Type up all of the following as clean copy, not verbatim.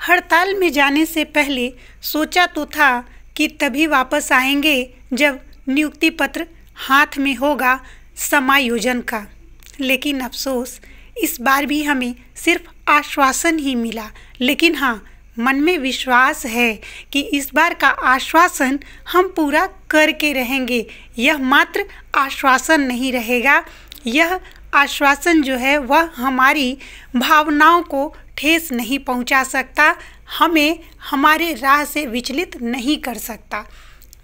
हड़ताल में जाने से पहले सोचा तो था कि तभी वापस आएंगे जब नियुक्ति पत्र हाथ में होगा समायोजन का, लेकिन अफसोस इस बार भी हमें सिर्फ आश्वासन ही मिला। लेकिन हाँ, मन में विश्वास है कि इस बार का आश्वासन हम पूरा करके रहेंगे। यह मात्र आश्वासन नहीं रहेगा, यह आश्वासन जो है वह हमारी भावनाओं को ठेस नहीं पहुंचा सकता, हमें हमारे राह से विचलित नहीं कर सकता।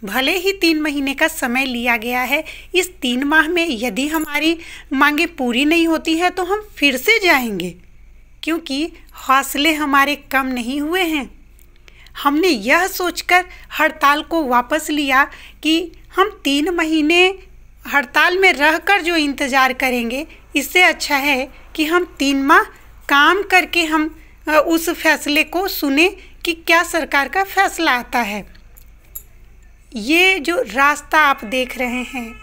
भले ही 3 महीने का समय लिया गया है, इस 3 माह में यदि हमारी मांगें पूरी नहीं होती हैं तो हम फिर से जाएंगे, क्योंकि हौसले हमारे कम नहीं हुए हैं। हमने यह सोचकर हड़ताल को वापस लिया कि हम 3 महीने हड़ताल में रहकर जो इंतज़ार करेंगे, इससे अच्छा है कि हम 3 माह काम करके हम उस फैसले को सुने कि क्या सरकार का फैसला आता है। ये जो रास्ता आप देख रहे हैं,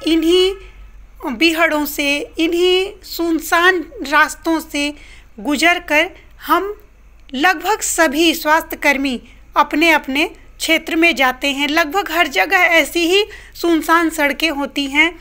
इन्हीं बीहड़ों से, इन्हीं सुनसान रास्तों से गुजरकर हम लगभग सभी स्वास्थ्यकर्मी अपने अपने क्षेत्र में जाते हैं। लगभग हर जगह ऐसी ही सुनसान सड़कें होती हैं,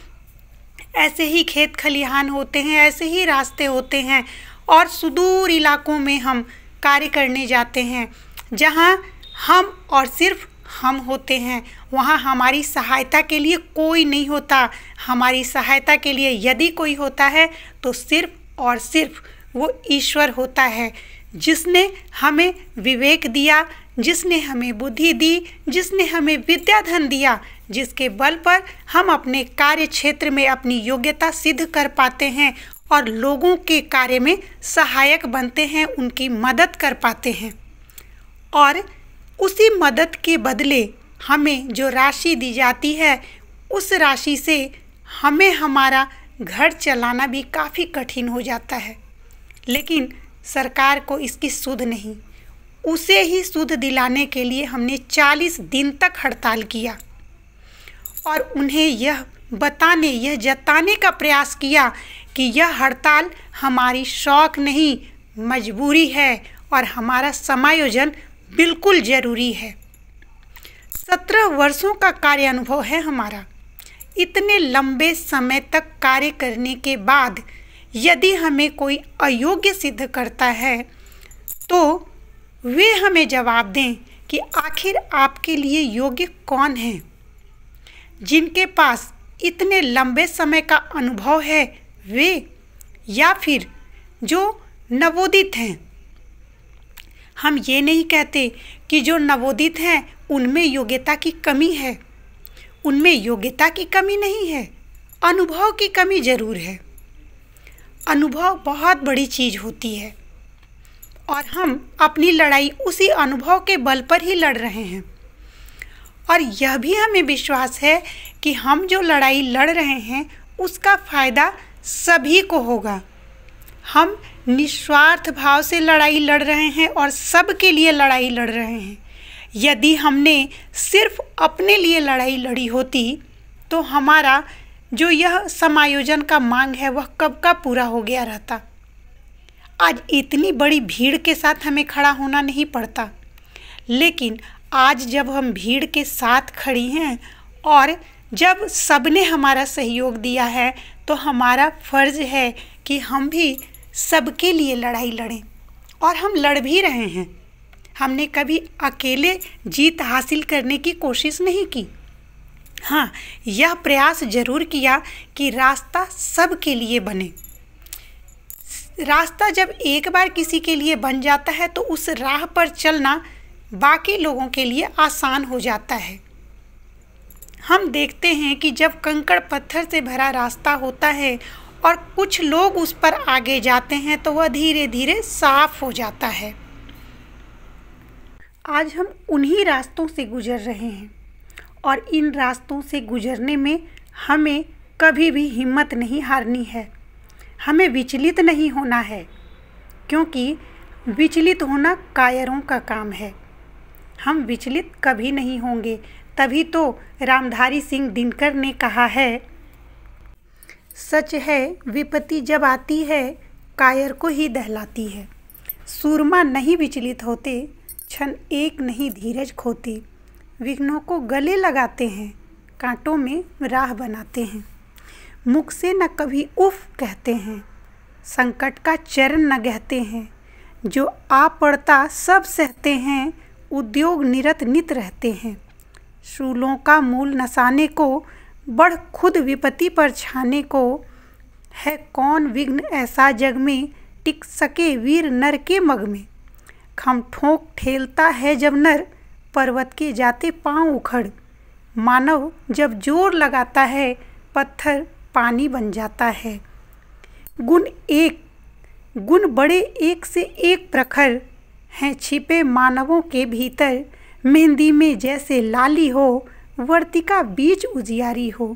ऐसे ही खेत खलिहान होते हैं, ऐसे ही रास्ते होते हैं और सुदूर इलाकों में हम कार्य करने जाते हैं, जहां हम और सिर्फ हम होते हैं। वहाँ हमारी सहायता के लिए कोई नहीं होता। हमारी सहायता के लिए यदि कोई होता है तो सिर्फ और सिर्फ वो ईश्वर होता है, जिसने हमें विवेक दिया, जिसने हमें बुद्धि दी, जिसने हमें विद्याधन दिया, जिसके बल पर हम अपने कार्य क्षेत्र में अपनी योग्यता सिद्ध कर पाते हैं और लोगों के कार्य में सहायक बनते हैं, उनकी मदद कर पाते हैं। और उसी मदद के बदले हमें जो राशि दी जाती है, उस राशि से हमें हमारा घर चलाना भी काफ़ी कठिन हो जाता है। लेकिन सरकार को इसकी सुध नहीं, उसे ही सुध दिलाने के लिए हमने 40 दिन तक हड़ताल किया और उन्हें यह बताने, यह जताने का प्रयास किया कि यह हड़ताल हमारी शौक नहीं, मजबूरी है और हमारा समायोजन बिल्कुल ज़रूरी है। 17 वर्षों का कार्य अनुभव है हमारा। इतने लंबे समय तक कार्य करने के बाद यदि हमें कोई अयोग्य सिद्ध करता है तो वे हमें जवाब दें कि आखिर आपके लिए योग्य कौन है। जिनके पास इतने लंबे समय का अनुभव है वे, या फिर जो नवोदित हैं। हम ये नहीं कहते कि जो नवोदित हैं उनमें योग्यता की कमी है, उनमें योग्यता की कमी नहीं है, अनुभव की कमी ज़रूर है। अनुभव बहुत बड़ी चीज़ होती है और हम अपनी लड़ाई उसी अनुभव के बल पर ही लड़ रहे हैं। और यह भी हमें विश्वास है कि हम जो लड़ाई लड़ रहे हैं उसका फ़ायदा सभी को होगा। हम निस्वार्थ भाव से लड़ाई लड़ रहे हैं और सबके लिए लड़ाई लड़ रहे हैं। यदि हमने सिर्फ अपने लिए लड़ाई लड़ी होती तो हमारा जो यह समायोजन का मांग है वह कब का पूरा हो गया रहता। आज इतनी बड़ी भीड़ के साथ हमें खड़ा होना नहीं पड़ता, लेकिन आज जब हम भीड़ के साथ खड़ी हैं और जब सबने हमारा सहयोग दिया है तो हमारा फ़र्ज़ है कि हम भी सबके लिए लड़ाई लड़ें, और हम लड़ भी रहे हैं। हमने कभी अकेले जीत हासिल करने की कोशिश नहीं की। हाँ, यह प्रयास जरूर किया कि रास्ता सबके लिए बने। रास्ता जब एक बार किसी के लिए बन जाता है तो उस राह पर चलना बाकी लोगों के लिए आसान हो जाता है। हम देखते हैं कि जब कंकड़ पत्थर से भरा रास्ता होता है और कुछ लोग उस पर आगे जाते हैं तो वह धीरे धीरे साफ हो जाता है। आज हम उन्हीं रास्तों से गुजर रहे हैं और इन रास्तों से गुजरने में हमें कभी भी हिम्मत नहीं हारनी है, हमें विचलित नहीं होना है, क्योंकि विचलित होना कायरों का काम है। हम विचलित कभी नहीं होंगे। तभी तो रामधारी सिंह दिनकर ने कहा है, सच है विपत्ति जब आती है कायर को ही दहलाती है। सूरमा नहीं विचलित होते, क्षण एक नहीं धीरज खोते। विघ्नों को गले लगाते हैं, कांटों में राह बनाते हैं। मुख से न कभी उफ कहते हैं, संकट का चरण न गहते हैं। जो आ पड़ता सब सहते हैं, उद्योग निरत नित रहते हैं। शूलों का मूल नसाने को, बढ़ खुद विपत्ति पर छाने को। है कौन विघ्न ऐसा जग में, टिक सके वीर नर के मग में। खम ठोंक ठेलता है जब नर, पर्वत के जाते पांव उखड़। मानव जब जोर लगाता है, पत्थर पानी बन जाता है। गुण बड़े एक से एक प्रखर, हैं छिपे मानवों के भीतर। मेहंदी में जैसे लाली हो, वर्तिका बीच उजियारी हो।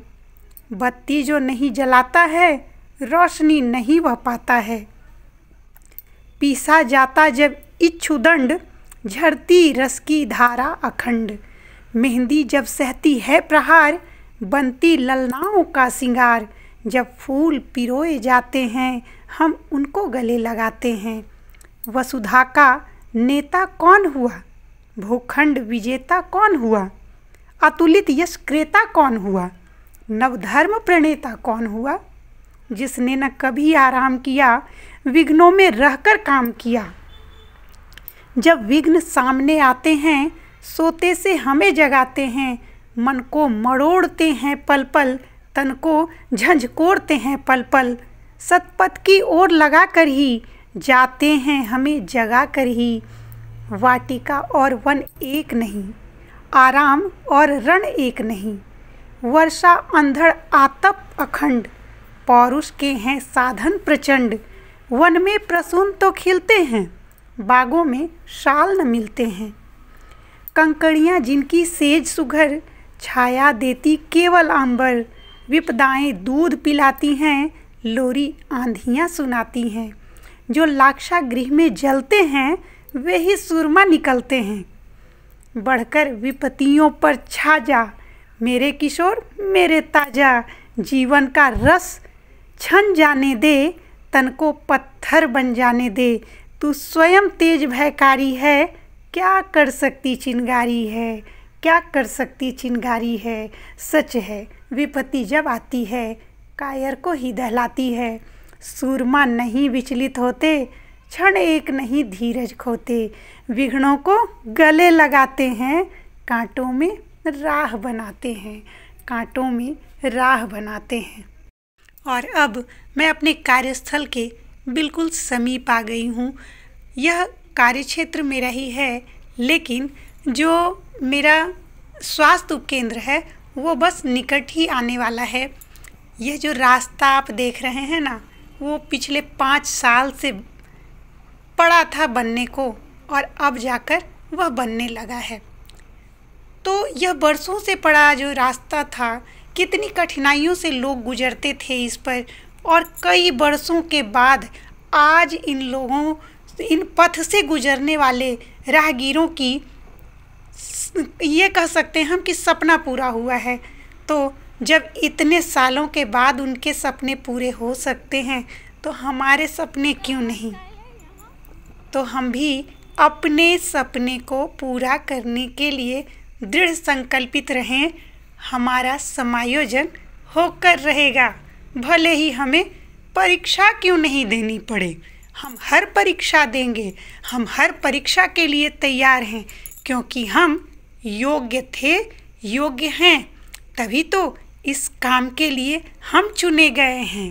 बत्ती जो नहीं जलाता है, रोशनी नहीं वह पाता है। पीसा जाता जब इच्छुदंड, झरती रस की धारा अखंड। मेहंदी जब सहती है प्रहार, बनती ललनाओं का सिंगार। जब फूल पिरोए जाते हैं, हम उनको गले लगाते हैं। वसुधा का नेता कौन हुआ, भूखंड विजेता कौन हुआ। अतुलित यश क्रेता कौन हुआ, नवधर्म प्रणेता कौन हुआ। जिसने न कभी आराम किया, विघ्नों में रहकर काम किया। जब विघ्न सामने आते हैं, सोते से हमें जगाते हैं। मन को मरोड़ते हैं पल पल, तन को झंझकोड़ते हैं पल पल। सतपथ की ओर लगा कर ही, जाते हैं हमें जगा कर ही। वाटिका और वन एक नहीं, आराम और रण एक नहीं। वर्षा अंधड़ आतप अखंड, पौरुष के हैं साधन प्रचंड। वन में प्रसून तो खिलते हैं, बागों में शाल न मिलते हैं। कंकड़ियाँ जिनकी सेज सुघर, छाया देती केवल आंबर। विपदाएं दूध पिलाती हैं, लोरी आंधियाँ सुनाती हैं। जो लाक्षागृह में जलते हैं, वे ही सुरमा निकलते हैं। बढ़कर विपत्तियों पर छा जा, मेरे किशोर मेरे ताजा। जीवन का रस छन जाने दे, तन को पत्थर बन जाने दे। तू स्वयं तेज भयकारी है, क्या कर सकती चिंगारी है। क्या कर सकती चिंगारी है। सच है विपत्ति जब आती है, कायर को ही दहलाती है। सूरमा नहीं विचलित होते, क्षण एक नहीं धीरज खोते। विघ्नों को गले लगाते हैं, कांटों में राह बनाते हैं। कांटों में राह बनाते हैं। और अब मैं अपने कार्यस्थल के बिल्कुल समीप आ गई हूँ। यह कार्यक्षेत्र मेरा ही है, लेकिन जो मेरा स्वास्थ्य उपकेंद्र है वो बस निकट ही आने वाला है। यह जो रास्ता आप देख रहे हैं ना, वो पिछले 5 साल से पड़ा था बनने को, और अब जाकर वह बनने लगा है। तो यह बरसों से पड़ा जो रास्ता था, कितनी कठिनाइयों से लोग गुजरते थे इस पर, और कई बरसों के बाद आज इन पथ से गुजरने वाले राहगीरों की ये कह सकते हैं हम कि सपना पूरा हुआ है। तो जब इतने सालों के बाद उनके सपने पूरे हो सकते हैं, तो हमारे सपने क्यों नहीं। तो हम भी अपने सपने को पूरा करने के लिए दृढ़ संकल्पित रहें। हमारा समायोजन होकर रहेगा, भले ही हमें परीक्षा क्यों नहीं देनी पड़े। हम हर परीक्षा देंगे, हम हर परीक्षा के लिए तैयार हैं, क्योंकि हम योग्य थे, योग्य हैं, तभी तो इस काम के लिए हम चुने गए हैं।